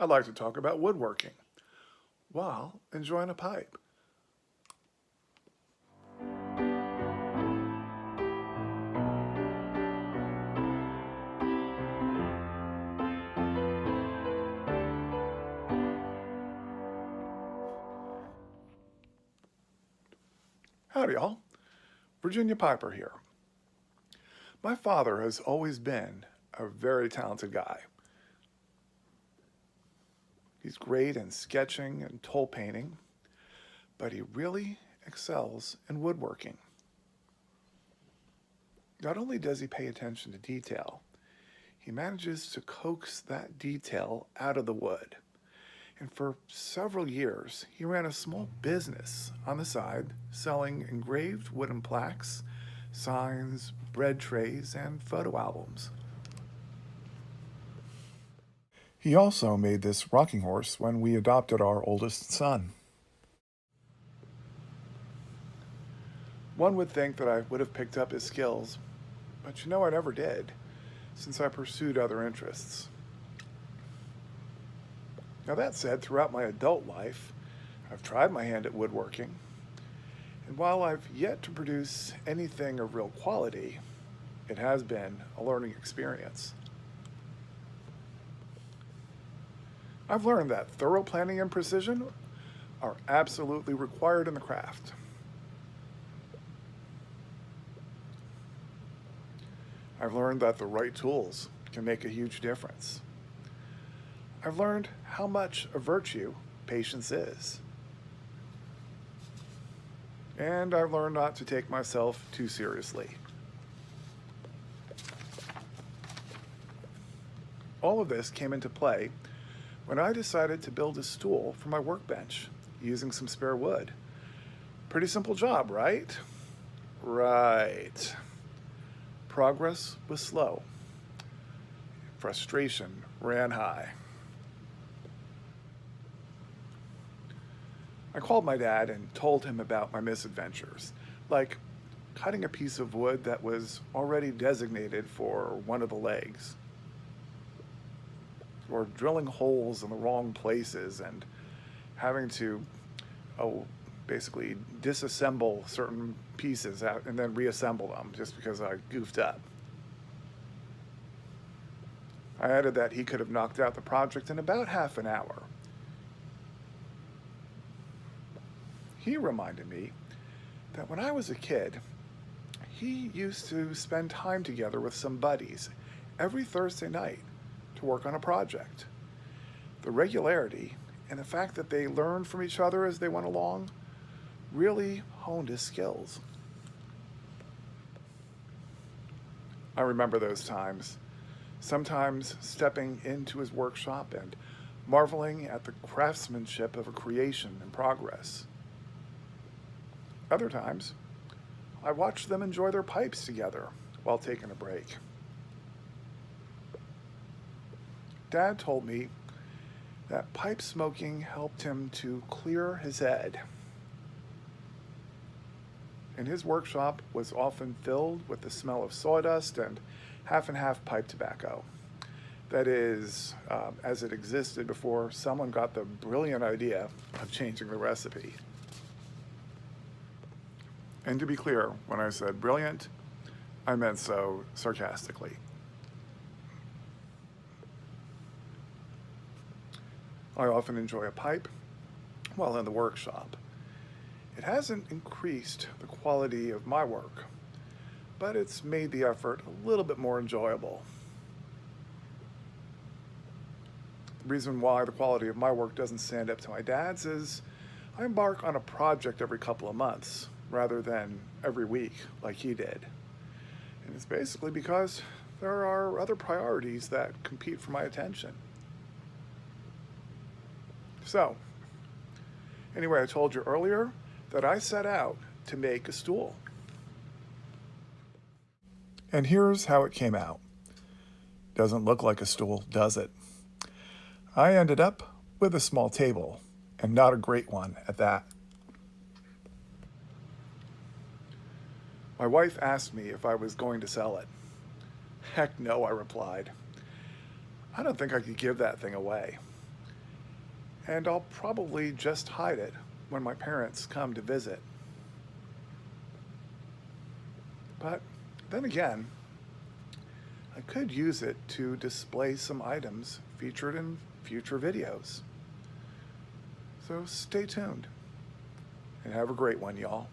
I'd like to talk about woodworking while enjoying a pipe. Howdy, y'all. Virginia Piper here. My father has always been a very talented guy. He's great in sketching and toll painting, but he really excels in woodworking. Not only does he pay attention to detail, he manages to coax that detail out of the wood. And for several years, he ran a small business on the side selling engraved wooden plaques, signs, bread trays, and photo albums. He also made this rocking horse when we adopted our oldest son. One would think that I would have picked up his skills, but I never did, since I pursued other interests. Now, that said, throughout my adult life, I've tried my hand at woodworking, and while I've yet to produce anything of real quality, it has been a learning experience. I've learned that thorough planning and precision are absolutely required in the craft. I've learned that the right tools can make a huge difference. I've learned how much a virtue patience is. And I've learned not to take myself too seriously. All of this came into play when I decided to build a stool for my workbench using some spare wood. Pretty simple job, right? Right. Progress was slow. Frustration ran high. I called my dad and told him about my misadventures, like cutting a piece of wood that was already designated for one of the legs, or drilling holes in the wrong places and having to, basically disassemble certain pieces out and then reassemble them just because I goofed up. I added that he could have knocked out the project in about half an hour. He reminded me that when I was a kid, he used to spend time together with some buddies every Thursday night to work on a project. The regularity and the fact that they learned from each other as they went along really honed his skills. I remember those times, sometimes stepping into his workshop and marveling at the craftsmanship of a creation in progress. Other times, I watched them enjoy their pipes together while taking a break. Dad told me that pipe smoking helped him to clear his head. And his workshop was often filled with the smell of sawdust and half and half pipe tobacco. That is, as it existed before someone got the brilliant idea of changing the recipe. And to be clear, when I said brilliant, I meant so sarcastically. I often enjoy a pipe while in the workshop. It hasn't increased the quality of my work, but it's made the effort a little bit more enjoyable. The reason why the quality of my work doesn't stand up to my dad's is I embark on a project every couple of months rather than every week like he did. And it's basically because there are other priorities that compete for my attention. So, anyway, I told you earlier that I set out to make a stool. And here's how it came out. Doesn't look like a stool, does it? I ended up with a small table, and not a great one at that. My wife asked me if I was going to sell it. Heck no, I replied. I don't think I could give that thing away. and I'll probably just hide it when my parents come to visit. But then again, I could use it to display some items featured in future videos. So stay tuned and have a great one, y'all.